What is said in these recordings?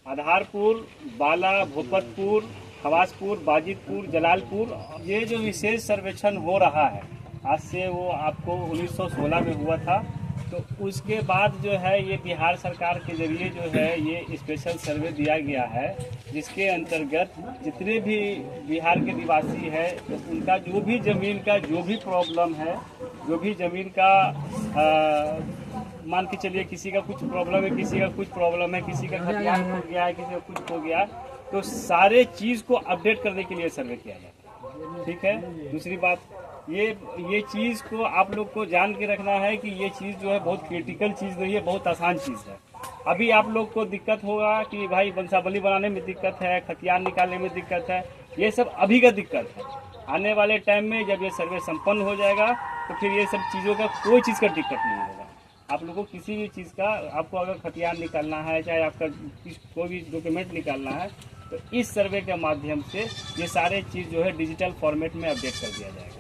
आधारपुर, बाला, भोपतपुर, खवासपुर, बाजितपुर, जलालपुर, ये जो विशेष सर्वेक्षण हो रहा है आज से, वो आपको 1916 में हुआ था। तो उसके बाद जो है ये बिहार सरकार के जरिए जो है ये स्पेशल सर्वे दिया गया है, जिसके अंतर्गत जितने भी बिहार के निवासी है तो उनका जो भी ज़मीन का जो भी प्रॉब्लम है, जो भी ज़मीन का मान के चलिए किसी का कुछ प्रॉब्लम है, किसी का कुछ प्रॉब्लम है, किसी का खतियान हो गया है, किसी का कुछ हो गया, तो सारे चीज़ को अपडेट करने के लिए सर्वे किया जाता है। ठीक है। दूसरी बात, ये चीज़ को आप लोग को जान के रखना है कि ये चीज़ जो है बहुत क्रिटिकल चीज़ नहीं है, बहुत आसान चीज़ है। अभी आप लोग को दिक्कत होगा कि भाई वंशावली बनाने में दिक्कत है, खतियान निकालने में दिक्कत है, ये सब अभी का दिक्कत है। आने वाले टाइम में जब ये सर्वे संपन्न हो जाएगा तो फिर ये सब चीज़ों का कोई चीज़ का दिक्कत नहीं होगा। आप लोगों को किसी भी चीज़ का, आपको अगर खतियान निकालना है, चाहे आपका कोई भी डॉक्यूमेंट निकालना है, तो इस सर्वे के माध्यम से ये सारे चीज़ जो है डिजिटल फॉर्मेट में अपडेट कर दिया जाएगा।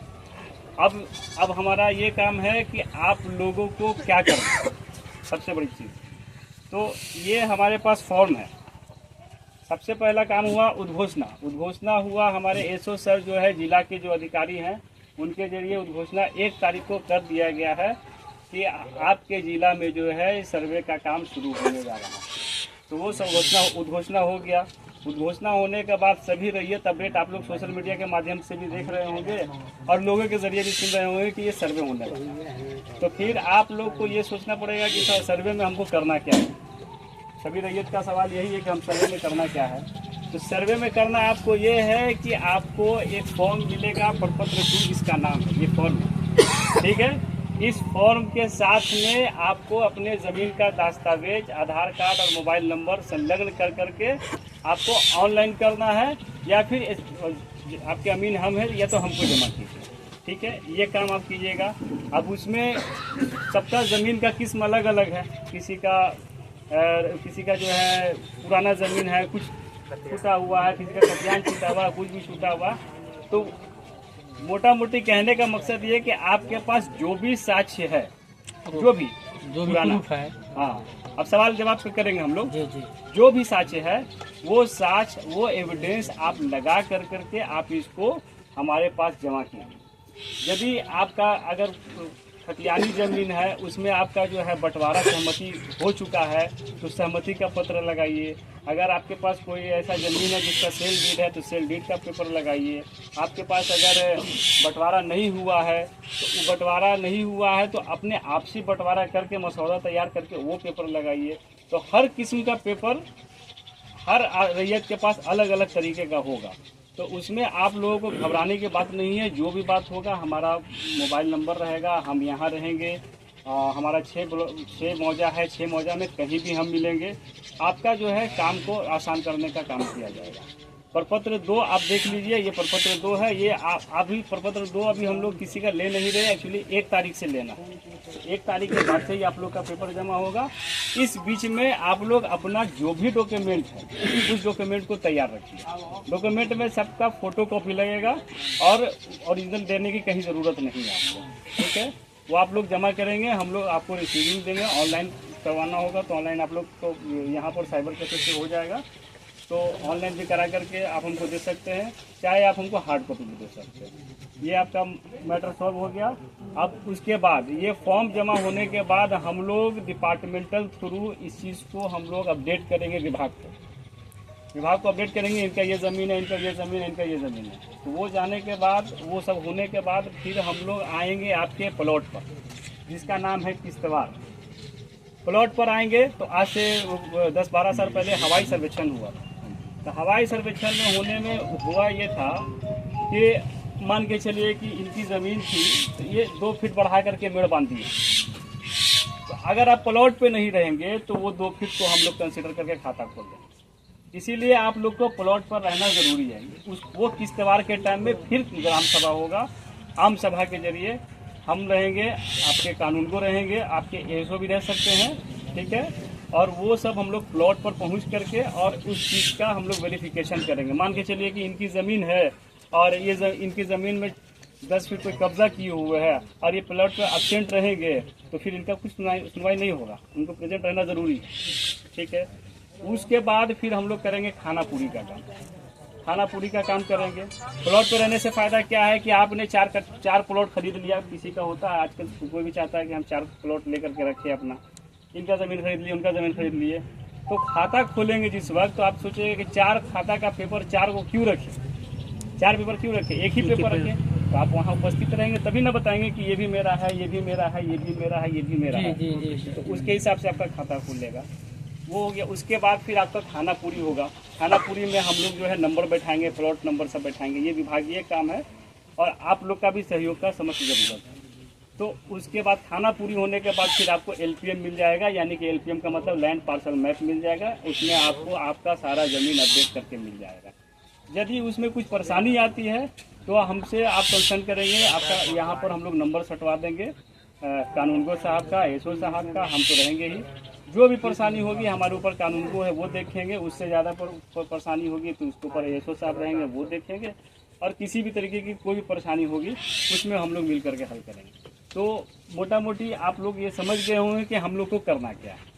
अब हमारा ये काम है कि आप लोगों को क्या करना है। सबसे बड़ी चीज़ तो ये हमारे पास फॉर्म है। सबसे पहला काम हुआ उद्घोषणा हुआ। हमारे एसओ सर जो है जिला के जो अधिकारी हैं उनके जरिए उद्घोषणा 1 तारीख को कर दिया गया है कि आपके जिला में जो है सर्वे का काम शुरू होने जा रहा है। तो वो सब उद्घोषणा हो गया। उद्घोषणा होने के बाद सभी रैयत अपडेट आप लोग सोशल मीडिया के माध्यम से भी देख रहे होंगे और लोगों के जरिए भी सुन रहे होंगे कि ये सर्वे होने वाला है। तो फिर आप लोग को ये सोचना पड़ेगा कि सर्वे में हमको करना क्या है। सभी रैयत का सवाल यही है कि हम सर्वे में करना क्या है। तो सर्वे में करना आपको ये है कि आपको एक फॉर्म मिलेगा, प्रपत्र 2 इसका नाम है, ये फॉर्म है। ठीक है। इस फॉर्म के साथ में आपको अपने ज़मीन का दस्तावेज, आधार कार्ड और मोबाइल नंबर संलग्न कर करके आपको ऑनलाइन करना है, या फिर आपके अमीन हम हैं या तो हमको जमा कीजिए। ठीक है, ये काम आप कीजिएगा। अब उसमें सबका ज़मीन का किस्म अलग अलग है। किसी का जो है पुराना ज़मीन है, कुछ छूटा हुआ है, किसी का खतियान छूटा हुआ है, कुछ भी छूटा हुआ। तो मोटा मोटी कहने का मकसद ये कि आपके पास जो भी साक्ष्य है, जो भी प्रूफ है, हाँ, अब सवाल जवाब करेंगे हम लोग। जो भी साक्ष्य है वो साक्ष्य, वो एविडेंस आप लगा कर करके आप इसको हमारे पास जमा कीजिए। यदि आपका अगर खतियानी ज़मीन है उसमें आपका जो है बंटवारा सहमति हो चुका है तो सहमति का पत्र लगाइए। अगर आपके पास कोई ऐसा ज़मीन है जिसका सेल डीड है तो सेल डीड का पेपर लगाइए। आपके पास अगर बंटवारा नहीं हुआ है तो बंटवारा नहीं हुआ है तो अपने आपसी बंटवारा करके मसौदा तैयार करके वो पेपर लगाइए। तो हर किस्म का पेपर हर रैयत के पास अलग अलग तरीके का होगा। तो उसमें आप लोगों को घबराने की बात नहीं है। जो भी बात होगा, हमारा मोबाइल नंबर रहेगा, हम यहाँ रहेंगे। हमारा 6 मौजा है, 6 मौजा में कहीं भी हम मिलेंगे। आपका जो है काम को आसान करने का काम किया जाएगा। प्रपत्र 2 आप देख लीजिए, ये प्रपत्र 2 है। ये अभी प्रपत्र 2 अभी हम लोग किसी का ले नहीं रहे, एक्चुअली 1 तारीख से लेना है। 1 तारीख के बाद से ही आप लोग का पेपर जमा होगा। इस बीच में आप लोग अपना जो भी डॉक्यूमेंट है उस डॉक्यूमेंट को तैयार रखिए। डॉक्यूमेंट में सबका फोटो कॉपी लगेगा और ओरिजिनल देने की कहीं ज़रूरत नहीं है आपको। ठीक है, वो आप लोग जमा करेंगे, हम लोग आपको रिसीविंग देंगे। ऑनलाइन करवाना होगा तो ऑनलाइन आप लोग को यहाँ पर साइबर कैफे से हो जाएगा, तो ऑनलाइन भी करा करके आप हमको दे सकते हैं, चाहे आप हमको हार्ड कॉपी भी दे सकते हैं। ये आपका मैटर सॉल्व हो गया। अब उसके बाद ये फॉर्म जमा होने के बाद हम लोग डिपार्टमेंटल थ्रू इस चीज़ को हम लोग अपडेट करेंगे विभाग को अपडेट करेंगे। इनका ये ज़मीन है, इनका ये ज़मीन है, इनका ये ज़मीन है। तो वो जाने के बाद, वो सब होने के बाद फिर हम लोग आएंगे आपके प्लॉट पर, जिसका नाम है किश्तवाड़। प्लॉट पर आएंगे तो आज से 10-12 साल पहले हवाई सर्वेक्षण हुआ था। तो हवाई सर्वेक्षण में होने में हुआ ये था कि मान के चलिए कि इनकी ज़मीन थी तो ये 2 फीट बढ़ा करके मेड़ बांध दिए। तो अगर आप प्लॉट पे नहीं रहेंगे तो वो 2 फीट को हम लोग कंसिडर करके खाता खोल देंगे। इसीलिए आप लोग को प्लॉट पर रहना ज़रूरी है। वो किश्तवाड़ के टाइम में फिर ग्राम सभा होगा। आम सभा के जरिए हम रहेंगे, आपके कानूनगो रहेंगे, आपके एसओ भी रह सकते हैं। ठीक है, और वो सब हम लोग प्लॉट पर पहुंच करके और उस चीज़ का हम लोग वेरिफिकेशन करेंगे। मान के चलिए कि इनकी ज़मीन है और ये इनकी ज़मीन में 10 फीट कोई कब्जा किए हुए हैं और ये प्लॉट पर एब्सेंट रहेंगे तो फिर इनका कुछ सुनवाई नहीं होगा। उनको प्रेजेंट रहना ज़रूरी है। ठीक है, उसके बाद फिर हम लोग करेंगे खाना पूरी का काम। खाना पूरी का काम करेंगे। प्लॉट पे रहने से फायदा क्या है कि आपने चार प्लॉट खरीद लिया, किसी का होता है आजकल, कोई भी चाहता है कि हम 4 प्लॉट लेकर के रखें अपना, इनका ज़मीन खरीद लिए, उनका ज़मीन खरीद लिए। तो खाता खोलेंगे जिस वक्त, तो आप सोचेंगे कि 4 खाता का पेपर 4 को क्यों रखें, 4 पेपर क्यों रखें, एक ही पेपर रखें। तो आप वहाँ उपस्थित रहेंगे तभी ना बताएंगे कि ये भी मेरा है, ये भी मेरा है, ये भी मेरा है, ये भी मेरा है। तो उसके हिसाब से आपका खाता खुलेगा। वो हो गया। उसके बाद फिर आपका खाना पूरी होगा। खाना पूरी में हम लोग जो है नंबर बैठाएंगे, प्लॉट नंबर सब बैठाएंगे। ये विभागीय काम है और आप लोग का भी सहयोग का समस्त ज़रूरत है। तो उसके बाद खाना पूरी होने के बाद फिर आपको LPM मिल जाएगा, यानी कि LPM का मतलब लैंड पार्सल मैप मिल जाएगा। उसमें आपको आपका सारा ज़मीन अपडेट करके मिल जाएगा। यदि उसमें कुछ परेशानी आती है तो हमसे आप कंसर्न करेंगे, आपका यहाँ पर हम लोग नंबर सटवा देंगे कानूनगो साहब का, SO साहब का, हम तो रहेंगे ही। जो भी परेशानी होगी हमारे ऊपर कानूनगो है वो देखेंगे, उससे ज़्यादा परेशानी होगी तो उसके ऊपर SO साहब रहेंगे वो देखेंगे, और किसी भी तरीके की कोई भी परेशानी होगी उसमें हम लोग मिल करके हल करेंगे। तो मोटा मोटी आप लोग ये समझ गए होंगे कि हम लोग को करना क्या है।